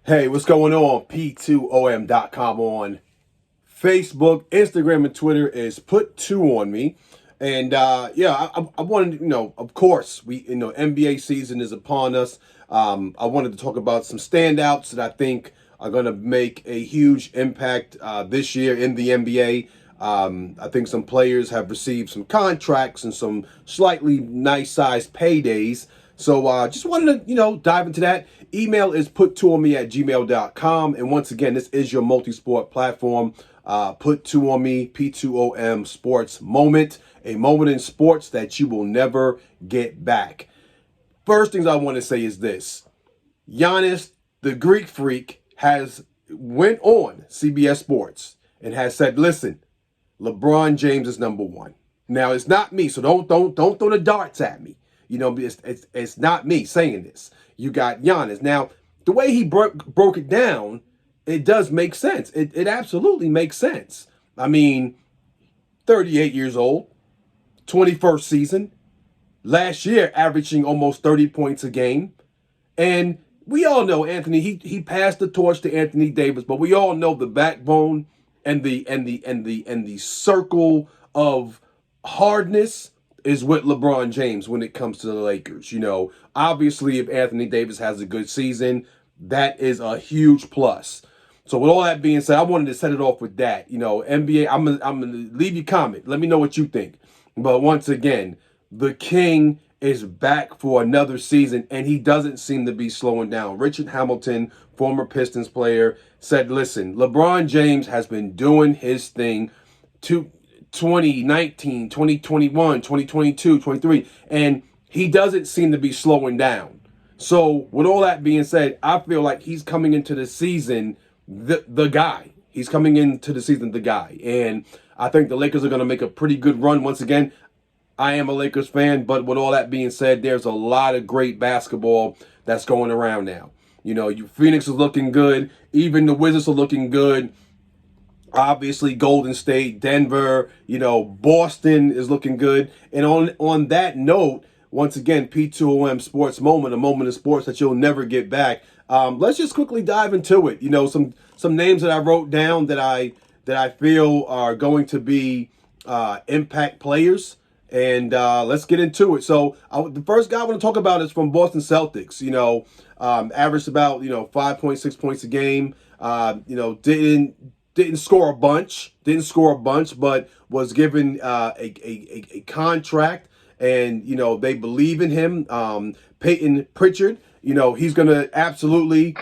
Hey, what's going on? P2OM.com on Facebook, Instagram, and Twitter is Put2On Me. And I wanted, of course, NBA season is upon us. I wanted to talk about some standouts that I think are going to make a huge impact this year in the NBA. I think some players have received some contracts and some slightly nice sized paydays. So just wanted to, dive into that. Email is put2onme@gmail.com. And once again, this is your multi-sport platform. Put2On Me, P2OM Sports Moment. A moment in sports that you will never get back. First things I want to say is this. Giannis, the Greek freak, has went on CBS Sports and has said, listen, LeBron James is number one. Now, it's not me, so don't throw the darts at me. It's not me saying this. You got Giannis. Now, the way he broke it down, it does make sense. It absolutely makes sense. I mean, 38 years old, 21st season, last year averaging almost 30 points a game. And we all know Anthony, he passed the torch to Anthony Davis, but we all know the backbone and the circle of hardness is with LeBron James when it comes to the Lakers. Obviously, if Anthony Davis has a good season, that is a huge plus. So with all that being said, I wanted to set it off with that. NBA, I'm gonna leave you a comment. Let me know what you think. But once again, the King is back for another season, and he doesn't seem to be slowing down. Richard Hamilton, former Pistons player, said, listen, LeBron James has been doing his thing to 2019, 2021, 2022, 23, and he doesn't seem to be slowing down. So with all that being said, I feel like he's coming into the season the guy. He's coming into the season the guy. And I think the Lakers are going to make a pretty good run. Once again, I am a Lakers fan, but with all that being said, there's a lot of great basketball that's going around now. Phoenix is looking good. Even the Wizards are looking good. Obviously, Golden State, Denver, Boston is looking good. And on that note, once again, P2OM Sports Moment, a moment of sports that you'll never get back. Let's just quickly dive into it. Some names that I wrote down that I feel are going to be impact players. And let's get into it. So the first guy I want to talk about is from Boston Celtics. Averaged about 5.6 points a game. Didn't score a bunch, but was given a contract, and they believe in him. Peyton Pritchard, he's gonna absolutely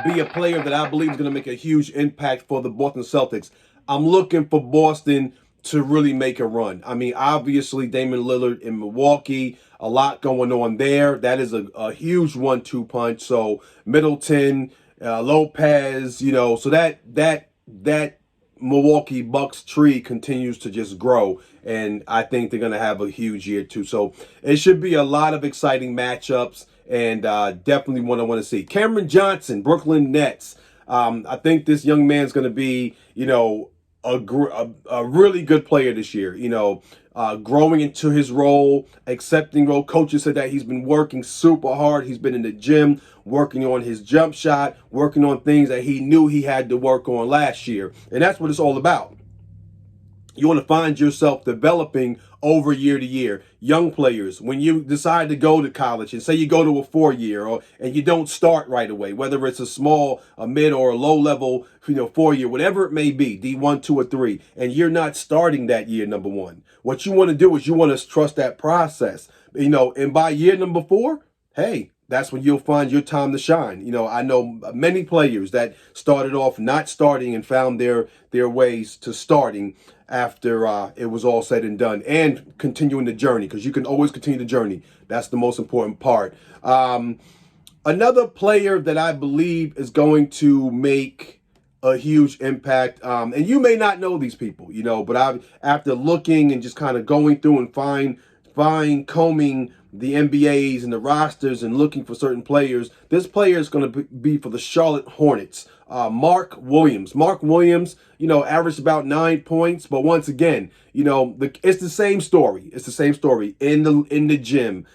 be a player that I believe is gonna make a huge impact for the Boston Celtics. I'm looking for Boston to really make a run. I mean, obviously Damian Lillard in Milwaukee, a lot going on there. That is a huge 1-2 punch. So Middleton, Lopez, so that Milwaukee Bucks tree continues to just grow, and I think they're going to have a huge year too. So it should be a lot of exciting matchups, and definitely one I want to see. Cameron Johnson, Brooklyn Nets. I think this young man's going to be, a really good player this year. Growing into his role, accepting role. Coaches said that he's been working super hard. He's been in the gym, working on his jump shot, working on things that he knew he had to work on last year. And that's what it's all about. You want to find yourself developing over year to year. Young players, when you decide to go to college and say you go to a 4-year and you don't start right away, whether it's a small, a mid, or a low level, 4-year, whatever it may be, D1, 2, or 3, and you're not starting that year number one. What you want to do is you want to trust that process, and by year number 4, hey, that's when you'll find your time to shine. I know many players that started off not starting and found their ways to starting after it was all said and done, and continuing the journey, because you can always continue the journey. That's the most important part. Another player that I believe is going to make a huge impact, and you may not know these people, but after looking and just kind of going through and fine combing the NBAs and the rosters and looking for certain players, this player is going to be for the Charlotte Hornets. Mark Williams. Mark Williams, averaged about 9 points, but once again, it's the same story. It's the same story in the gym,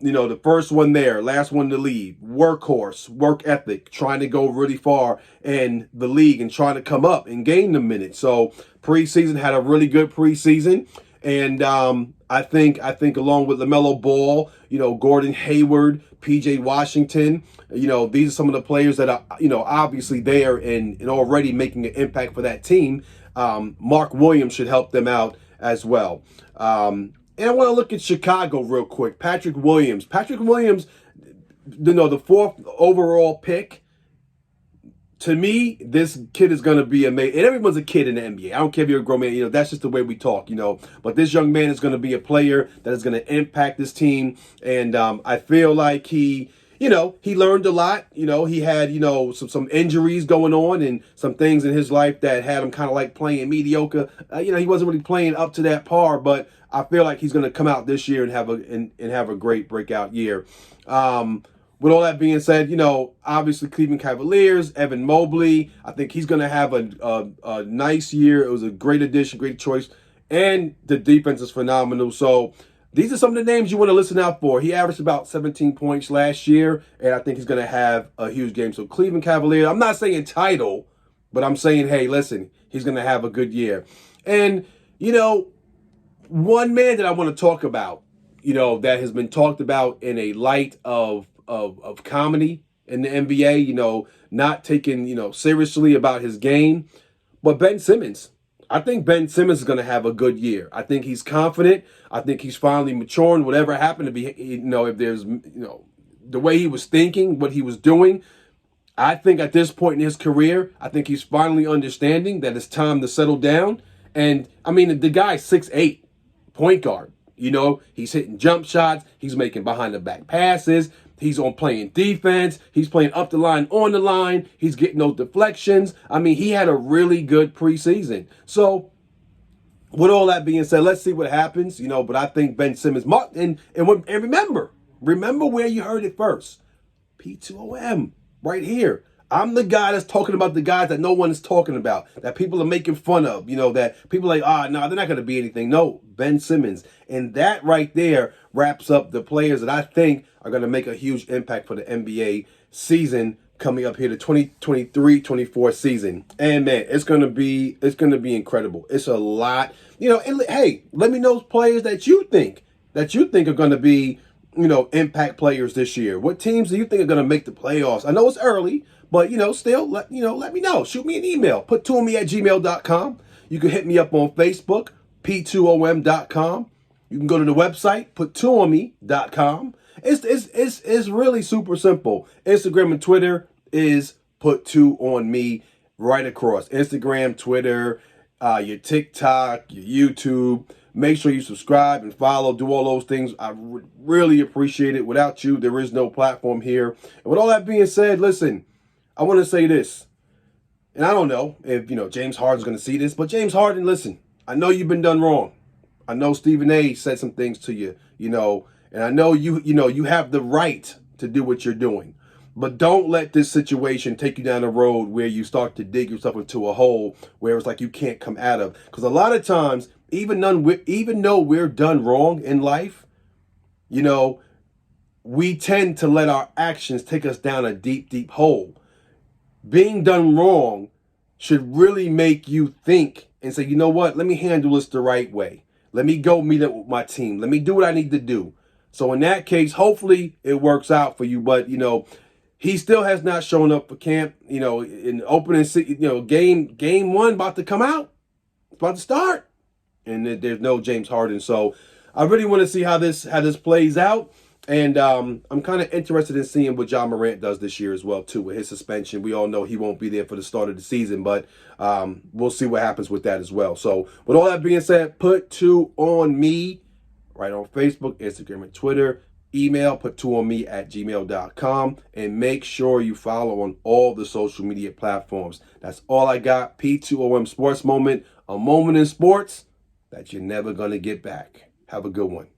the first one there, last one to leave, workhorse, work ethic, trying to go really far in the league and trying to come up and gain the minutes. So preseason, had a really good preseason. And I think along with LaMelo Ball, Gordon Hayward, PJ Washington, these are some of the players that are, obviously there and already making an impact for that team. Mark Williams should help them out as well. And I want to look at Chicago real quick. Patrick Williams, the fourth overall pick. To me, this kid is going to be amazing. And everyone's a kid in the NBA. I don't care if you're a grown man. That's just the way we talk, But this young man is going to be a player that is going to impact this team. And I feel like he learned a lot. He had, some injuries going on and some things in his life that had him kind of like playing mediocre. He wasn't really playing up to that par, but I feel like he's going to come out this year and have a great breakout year. With all that being said, obviously Cleveland Cavaliers, Evan Mobley, I think he's going to have a nice year. It was a great addition, great choice, and the defense is phenomenal. So these are some of the names you want to listen out for. He averaged about 17 points last year, and I think he's going to have a huge game. So Cleveland Cavaliers, I'm not saying title, but I'm saying, hey, listen, he's going to have a good year. And, one man that I want to talk about, that has been talked about in a light of comedy in the NBA, not taken, seriously about his game. But Ben Simmons. I think Ben Simmons is going to have a good year. I think he's confident. I think he's finally maturing. Whatever happened to be, if there's, the way he was thinking, what he was doing, I think at this point in his career, I think he's finally understanding that it's time to settle down. And, I mean, the guy's 6'8", point guard. He's hitting jump shots. He's making behind-the-back passes. He's on playing defense. He's playing up the line, on the line. He's getting those deflections. I mean, he had a really good preseason. So, with all that being said, let's see what happens. But I think Ben Simmons, and remember where you heard it first. P2OM, right here. I'm the guy that's talking about the guys that no one is talking about, that people are making fun of, that people are like, no, they're not going to be anything. No, Ben Simmons. And that right there wraps up the players that I think are going to make a huge impact for the NBA season coming up here, the 2023-24 season. And man, it's going to be incredible. It's a lot, and hey, let me know players that you think are going to be, impact players this year. What teams do you think are going to make the playoffs? I know it's early, but still let me know. Shoot me an email. P2OMe@gmail.com. You can hit me up on Facebook, P2OM.com. You can go to the website, P2OMe.com. It's really super simple. Instagram and Twitter is Put2OnMe right across. Instagram, Twitter, your TikTok, your YouTube. Make sure you subscribe and follow. Do all those things. I really appreciate it. Without you, there is no platform here. And with all that being said, listen, I want to say this. And I don't know if, James Harden's going to see this. But James Harden, listen, I know you've been done wrong. I know Stephen A. said some things to you, and I know you have the right to do what you're doing. But don't let this situation take you down a road where you start to dig yourself into a hole where it's like you can't come out of. Because a lot of times, even though we're done wrong in life, we tend to let our actions take us down a deep, deep hole. Being done wrong should really make you think and say, you know what, let me handle this the right way. Let me go meet up with my team. Let me do what I need to do. So in that case, hopefully it works out for you. But, he still has not shown up for camp. In opening, game one about to come out. It's about to start. And there's no James Harden. So I really want to see how this plays out. And I'm kind of interested in seeing what John Morant does this year as well, too, with his suspension. We all know he won't be there for the start of the season, but we'll see what happens with that as well. So with all that being said, Put2OnMe right on Facebook, Instagram, and Twitter. Email Put2OnMe@gmail.com. And make sure you follow on all the social media platforms. That's all I got. P2OM Sports Moment, a moment in sports that you're never going to get back. Have a good one.